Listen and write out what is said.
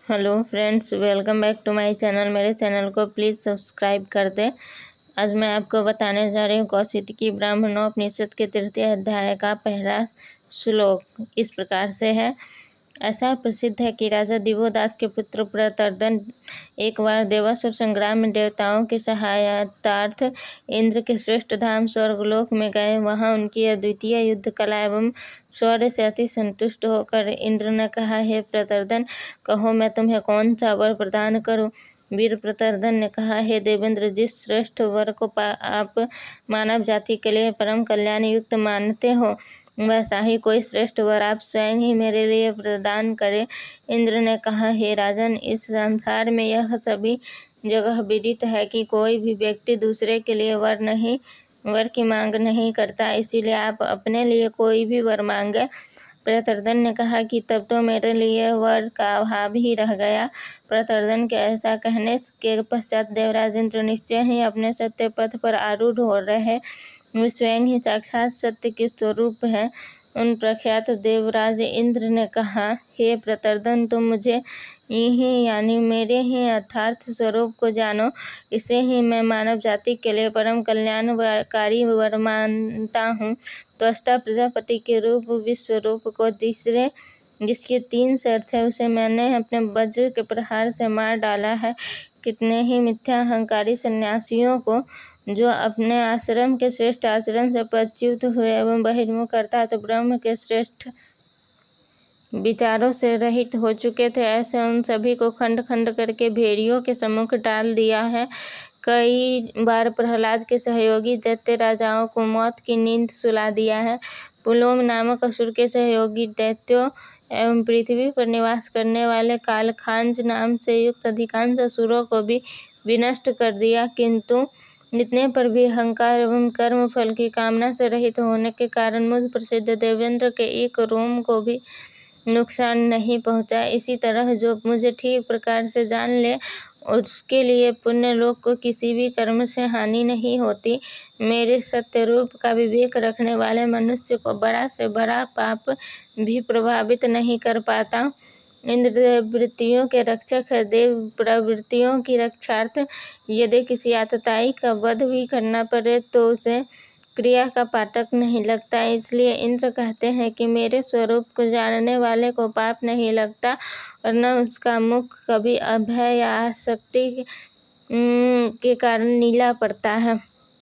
Hello friends, welcome back to my channel. मेरे channel को please subscribe कर दें। आज मैं आपको बताने जा रही हूँ कौशिकी ब्राह्मणोपनिषद के तृतीय अध्याय का पहला श्लोक। इस प्रकार से है। ऐसा प्रसिद्ध है कि राजा दिवोदास के पुत्र प्रतर्दन एक बार देवासुर संग्राम में देवताओं की सहायतार्थ इंद्र के श्रेष्ठ धाम स्वर्गलोक में गए। वहां उनकी अद्वितीय युद्ध कला एवं शौर्य से अति संतुष्ट होकर इंद्र ने कहा, हे प्रतर्दन, कहो मैं तुम्हें कौन सा वर प्रदान करूं। वीर प्रतर्दन ने कहा, हे देवेंद्र, जिस श्रेष्ठ वर को आप मानव जाति के लिए परम कल्याण युक्त मानते हो, वैसा ही कोई श्रेष्ठ वर आप स्वयं ही मेरे लिए प्रदान करें। इंद्र ने कहा, हे राजन, इस संसार में यह सभी जगह विदित है कि कोई भी व्यक्ति दूसरे के लिए वर की मांग नहीं करता, इसीलिए आप अपने लिए कोई भी वर मांगे। प्रतर्दन ने कहा कि तब तो मेरे लिए वर का अभाव ही रह गया। प्रतर्दन के ऐसा कहने के पश्चात देवराज इंद्र निश्चय ही अपने सत्य पथ पर आरूढ़ हो रहे, वे स्वयं ही साक्षात सत्य के स्वरूप है। उन प्रख्यात देवराज इंद्र ने कहा, हे प्रतर्दन, तुम मुझे ही यानी मेरे ही यथार्थ स्वरूप को जानो। इसे ही मैं मानव जाति के लिए परम कल्याणकारी वर मानता हूँ। त्वष्टा प्रजापति के रूप विश्व रूप को जिसके 3 शर्त है, उसे मैंने अपने वज्र के प्रहार से मार डाला है। कितने ही मिथ्या अहंकारी सन्यासियों को, जो अपने आश्रम के श्रेष्ठ आचरण से पच्युत हुए एवं बहिर्मुख अर्थात ब्रह्म के श्रेष्ठ विचारों से रहित हो चुके थे, ऐसे उन सभी को खंड खंड करके भेड़ियों के सम्मुख डाल दिया है। कई बार प्रहलाद के सहयोगी दैत्य राजाओं को मौत की नींद सुला दिया है। पुलोम नामक असुर के सहयोगी दैत्यों एवं पृथ्वी पर निवास करने वाले कालखांज नाम से युक्त अधिकांश असुरों को भी विनष्ट कर दिया, किंतु इतने पर भी अहंकार एवं कर्म फल की कामना से रहित होने के कारण मुझ प्रसिद्ध देवेंद्र के एक रोम को भी नुकसान नहीं पहुंचा। इसी तरह जो मुझे ठीक प्रकार से जान ले, उसके लिए पुण्य लोक को किसी भी कर्म से हानि नहीं होती। मेरे सत्य रूप का विवेक रखने वाले मनुष्य को बड़ा से बड़ा पाप भी प्रभावित नहीं कर पाता। इंद्र वृत्तियों के रक्षक है। देव प्रवृत्तियों की रक्षार्थ यदि किसी आतताई का वध भी करना पड़े तो उसे क्रिया का पातक नहीं लगता। इसलिए इंद्र कहते हैं कि मेरे स्वरूप को जानने वाले को पाप नहीं लगता और न उसका मुख कभी अभय या आसक्ति के कारण नीला पड़ता है।